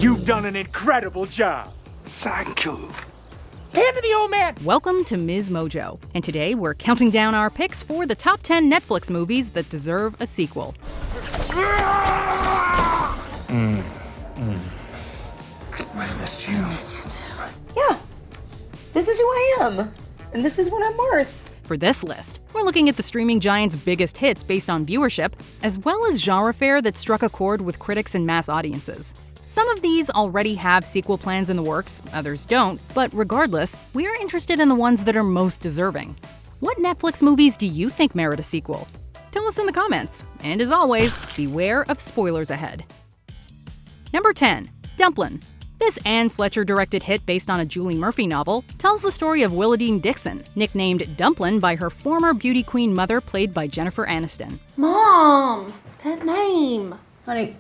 You've done an incredible job. Thank you. Hand to the old man. Welcome to MsMojo, and today we're counting down our picks for the top 10 Netflix movies that deserve a sequel. I've missed you. Yeah, this is who I am, and this is what I'm worth. For this list, we're looking at the streaming giant's biggest hits based on viewership, as well as genre fare that struck a chord with critics and mass audiences. Some of these already have sequel plans in the works, others don't, but regardless, we are interested in the ones that are most deserving. What Netflix movies do you think merit a sequel? Tell us in the comments, and as always, beware of spoilers ahead. Number 10. Dumplin. This Anne Fletcher-directed hit based on a Julie Murphy novel tells the story of Willadine Dixon, nicknamed Dumplin by her former beauty queen mother played by Jennifer Aniston. Mom, that name. Honey,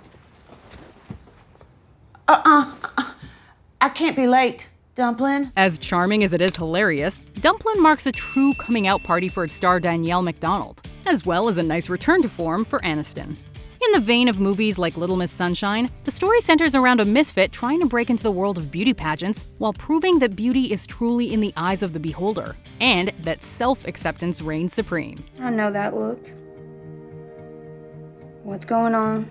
I can't be late, Dumplin. As charming as it is hilarious, Dumplin marks a true coming-out party for its star Danielle MacDonald, as well as a nice return to form for Aniston. In the vein of movies like Little Miss Sunshine, the story centers around a misfit trying to break into the world of beauty pageants while proving that beauty is truly in the eyes of the beholder, and that self-acceptance reigns supreme. I know that look. What's going on?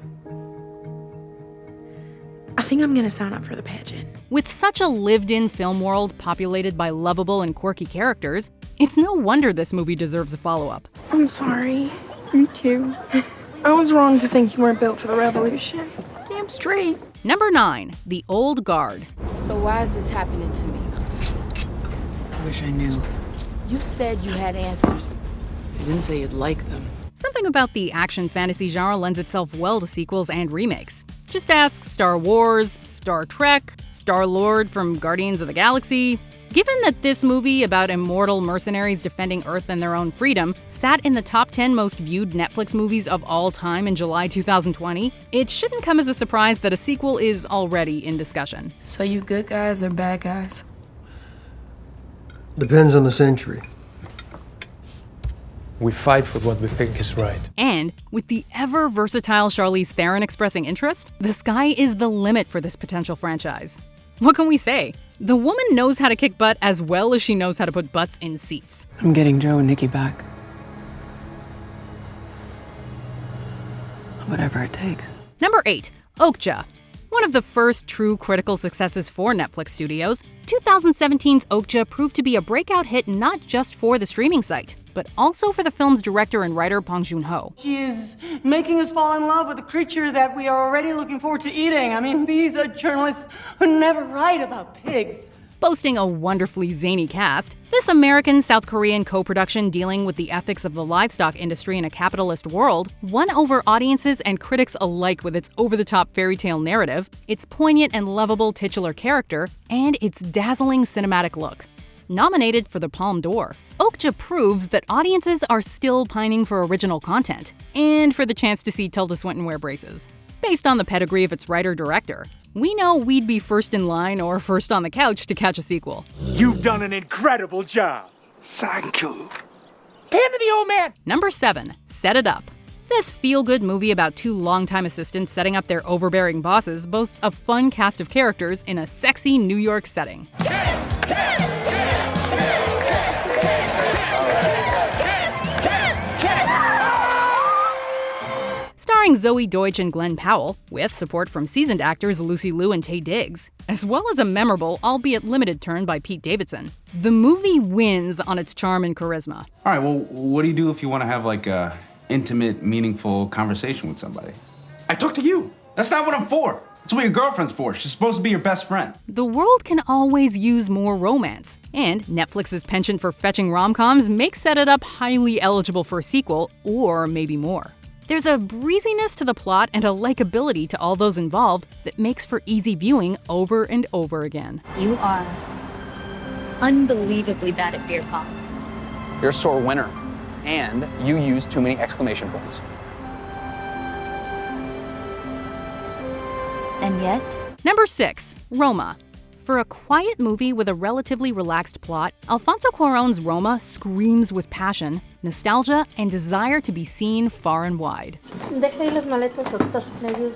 I think I'm gonna sign up for the pageant. With such a lived-in film world populated by lovable and quirky characters, it's no wonder this movie deserves a follow-up. I'm sorry. Me too. I was wrong to think you weren't built for the revolution. Damn straight. Number 9. The Old Guard. So why is this happening to me? I wish I knew. You said you had answers. I didn't say you'd like them. Something about the action fantasy genre lends itself well to sequels and remakes. Just ask Star Wars, Star Trek, Star-Lord from Guardians of the Galaxy. Given that this movie about immortal mercenaries defending Earth and their own freedom sat in the top 10 most viewed Netflix movies of all time in July 2020, it shouldn't come as a surprise that a sequel is already in discussion. So you good guys or bad guys? Depends on the century. We fight for what we think is right. And with the ever-versatile Charlize Theron expressing interest, the sky is the limit for this potential franchise. What can we say? The woman knows how to kick butt as well as she knows how to put butts in seats. I'm getting Joe and Nikki back. Whatever it takes. Number 8. Okja. One of the first true critical successes for Netflix studios, 2017's Okja proved to be a breakout hit not just for the streaming site, but also for the film's director and writer Bong Joon-ho. She is making us fall in love with a creature that we are already looking forward to eating. I mean, these are journalists who never write about pigs. Boasting a wonderfully zany cast, this American-South Korean co-production dealing with the ethics of the livestock industry in a capitalist world won over audiences and critics alike with its over-the-top fairy tale narrative, its poignant and lovable titular character, and its dazzling cinematic look. Nominated for the Palme d'Or, Okja proves that audiences are still pining for original content, and for the chance to see Tilda Swinton wear braces. Based on the pedigree of its writer-director, we know we'd be first in line or first on the couch to catch a sequel. You've done an incredible job. Thank you. Hand to the old man. Number 7. Set It Up. This feel-good movie about two longtime assistants setting up their overbearing bosses boasts a fun cast of characters in a sexy New York setting. Starring Zoe Deutsch and Glenn Powell, with support from seasoned actors Lucy Liu and Taye Diggs, as well as a memorable, albeit limited turn by Pete Davidson. The movie wins on its charm and charisma. All right, well, what do you do if you want to have like a intimate, meaningful conversation with somebody? I talk to you. That's not what I'm for. That's what your girlfriend's for. She's supposed to be your best friend. The world can always use more romance, and Netflix's penchant for fetching rom-coms makes Set It Up highly eligible for a sequel, or maybe more. There's a breeziness to the plot and a likability to all those involved that makes for easy viewing over and over again. You are unbelievably bad at beer pong. You're a sore winner, and you use too many exclamation points. And yet? Number 6. Roma. For a quiet movie with a relatively relaxed plot, Alfonso Cuarón's Roma screams with passion, nostalgia, and desire to be seen far and wide. Deje las maletas, doctor. ¿Me ayuda?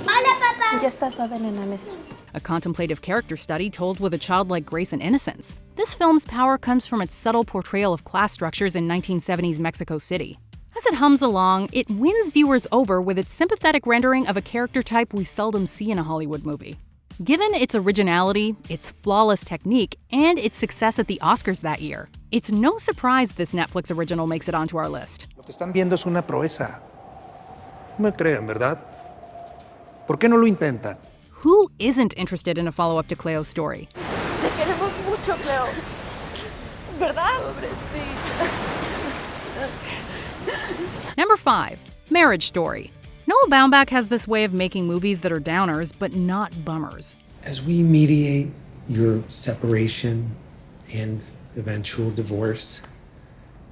Hola, papá. Ya está suave en la mesa. A contemplative character study told with a childlike grace and innocence. This film's power comes from its subtle portrayal of class structures in 1970s Mexico City. As it hums along, it wins viewers over with its sympathetic rendering of a character type we seldom see in a Hollywood movie. Given its originality, its flawless technique, and its success at the Oscars that year, it's no surprise this Netflix original makes it onto our list. Lo que están viendo es una proeza. No me creen, ¿verdad? ¿Por qué no lo intentan? Who isn't interested in a follow-up to Cleo's story? Te queremos mucho, Cleo. ¿Verdad? Number 5. Marriage Story. Noah Baumbach has this way of making movies that are downers, but not bummers. As we mediate your separation and eventual divorce,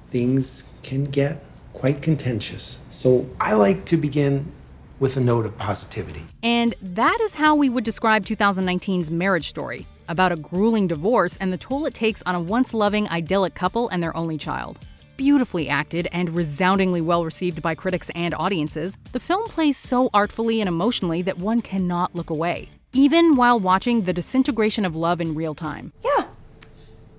things can get quite contentious. So I like to begin with a note of positivity. And that is how we would describe 2019's Marriage Story, about a grueling divorce and the toll it takes on a once-loving, idyllic couple and their only child. Beautifully acted and resoundingly well-received by critics and audiences, the film plays so artfully and emotionally that one cannot look away, even while watching the disintegration of love in real time. Yeah,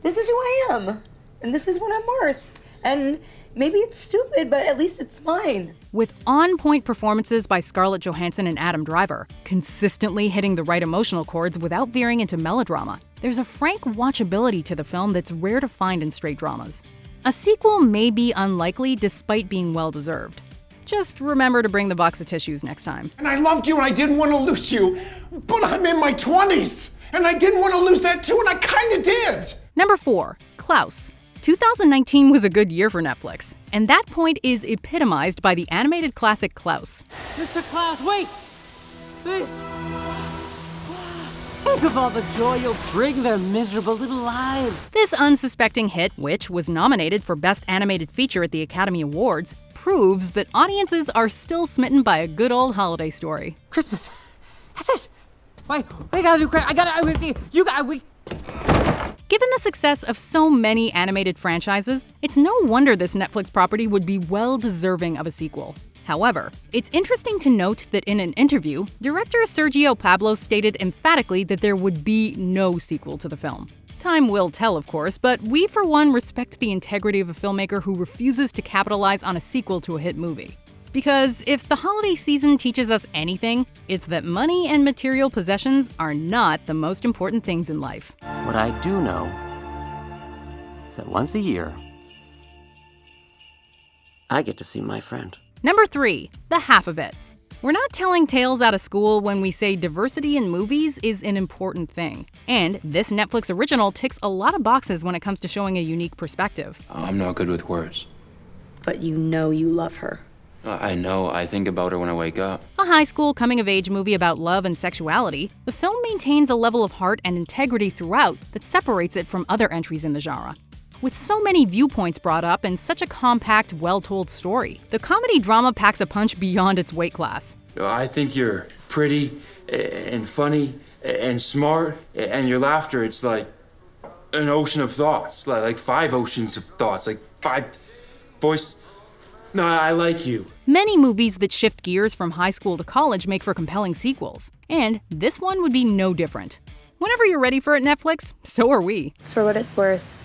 this is who I am, and this is what I'm worth. And maybe it's stupid, but at least it's mine. With on-point performances by Scarlett Johansson and Adam Driver, consistently hitting the right emotional chords without veering into melodrama, there's a frank watchability to the film that's rare to find in straight dramas. A sequel may be unlikely despite being well-deserved. Just remember to bring the box of tissues next time. And I loved you and I didn't want to lose you, but I'm in my 20s and I didn't want to lose that too, and I kinda did. Number 4. Klaus. 2019 was a good year for Netflix, and that point is epitomized by the animated classic Klaus. Mr. Klaus, wait! Please! Think of all the joy you'll bring their miserable little lives. This unsuspecting hit, which was nominated for Best Animated Feature at the Academy Awards, proves that audiences are still smitten by a good old holiday story. Christmas. That's it. Wait, we gotta do Christmas. Given the success of so many animated franchises, it's no wonder this Netflix property would be well deserving of a sequel. However, it's interesting to note that in an interview, director Sergio Pablo stated emphatically that there would be no sequel to the film. Time will tell, of course, but we for one respect the integrity of a filmmaker who refuses to capitalize on a sequel to a hit movie. Because if the holiday season teaches us anything, it's that money and material possessions are not the most important things in life. What I do know is that once a year, I get to see my friend. Number 3. The half of it. We're not telling tales out of school when we say diversity in movies is an important thing. And this Netflix original ticks a lot of boxes when it comes to showing a unique perspective. I'm not good with words. But you know you love her. I know. I think about her when I wake up. A high school coming-of-age movie about love and sexuality, the film maintains a level of heart and integrity throughout that separates it from other entries in the genre. With so many viewpoints brought up and such a compact, well-told story, the comedy drama packs a punch beyond its weight class. I think you're pretty and funny and smart, and your laughter, it's like an ocean of thoughts, like 5 oceans of thoughts, like 5 voice. No, I like you. Many movies that shift gears from high school to college make for compelling sequels, and this one would be no different. Whenever you're ready for it, Netflix, so are we. For what it's worth,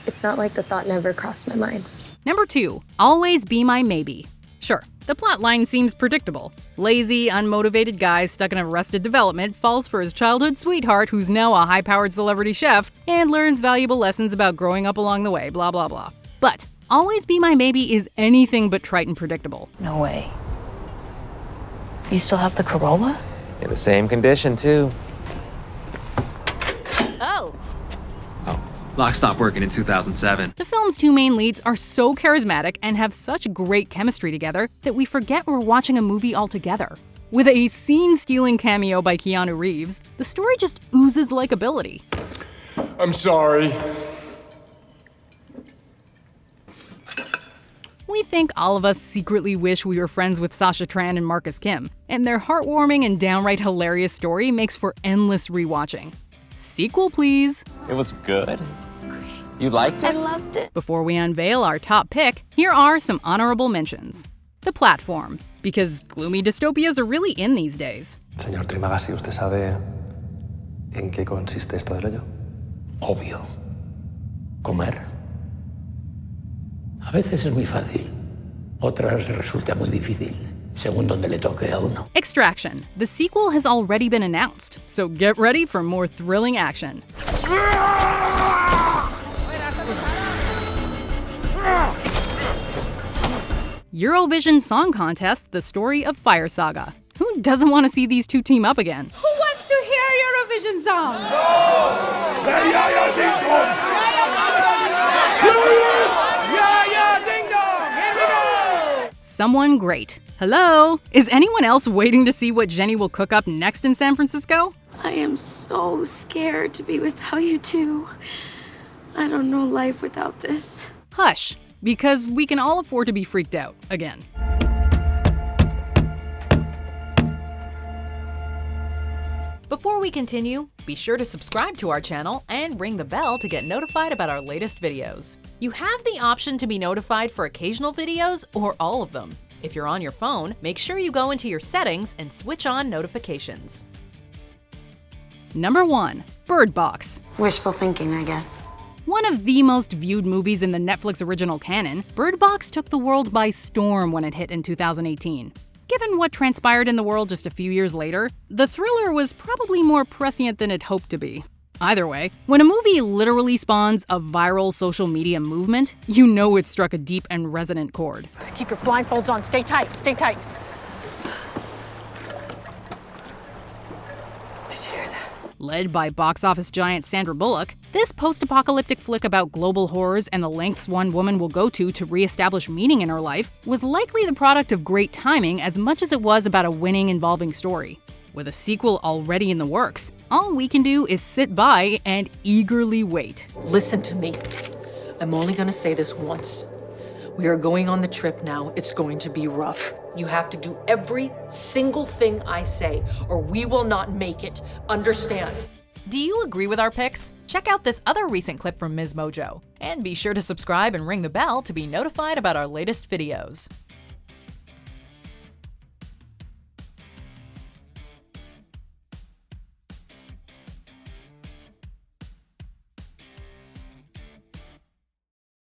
it's not like the thought never crossed my mind. Number 2. Always Be My Maybe. Sure, the plotline seems predictable. Lazy, unmotivated guy stuck in Arrested Development falls for his childhood sweetheart who's now a high-powered celebrity chef and learns valuable lessons about growing up along the way, blah blah blah. But Always Be My Maybe is anything but trite and predictable. No way. You still have the Corolla? In the same condition, too. Oh. Lock stopped working in 2007. The film's 2 main leads are so charismatic and have such great chemistry together that we forget we're watching a movie altogether. With a scene-stealing cameo by Keanu Reeves, the story just oozes likability. I'm sorry. We think all of us secretly wish we were friends with Sasha Tran and Marcus Kim, and their heartwarming and downright hilarious story makes for endless rewatching. Sequel, please. It was good. You liked it? I loved it. Before we unveil our top pick, here are some honorable mentions. The Platform, because gloomy dystopias are really in these days. Señor Trimagasi, ¿usted sabe en qué consiste esto del hoyo? Obvio. Comer. A veces es muy fácil, otras resulta muy difícil, según donde le toque a uno. Extraction. The sequel has already been announced, so get ready for more thrilling action. Eurovision Song Contest, the story of Fire Saga. Who doesn't want to see these two team up again? Who wants to hear Eurovision song? Someone great. Hello? Is anyone else waiting to see what Jenny will cook up next in San Francisco? I am so scared to be without you two. I don't know life without this. Hush, because we can all afford to be freaked out again. Before we continue, be sure to subscribe to our channel and ring the bell to get notified about our latest videos. You have the option to be notified for occasional videos or all of them. If you're on your phone, make sure you go into your settings and switch on notifications. Number 1. Bird Box. Wishful thinking, I guess. One of the most viewed movies in the Netflix original canon, Bird Box took the world by storm when it hit in 2018. Given what transpired in the world just a few years later, the thriller was probably more prescient than it hoped to be. Either way, when a movie literally spawns a viral social media movement, you know it struck a deep and resonant chord. Keep your blindfolds on. Stay tight. Stay tight. Led by box office giant Sandra Bullock, this post-apocalyptic flick about global horrors and the lengths one woman will go to re-establish meaning in her life was likely the product of great timing as much as it was about a winning, involving story. With a sequel already in the works, all we can do is sit by and eagerly wait. Listen to me. I'm only gonna say this once. We are going on the trip now. It's going to be rough. You have to do every single thing I say, or we will not make it. Understand? Do you agree with our picks? Check out this other recent clip from MsMojo. And be sure to subscribe and ring the bell to be notified about our latest videos.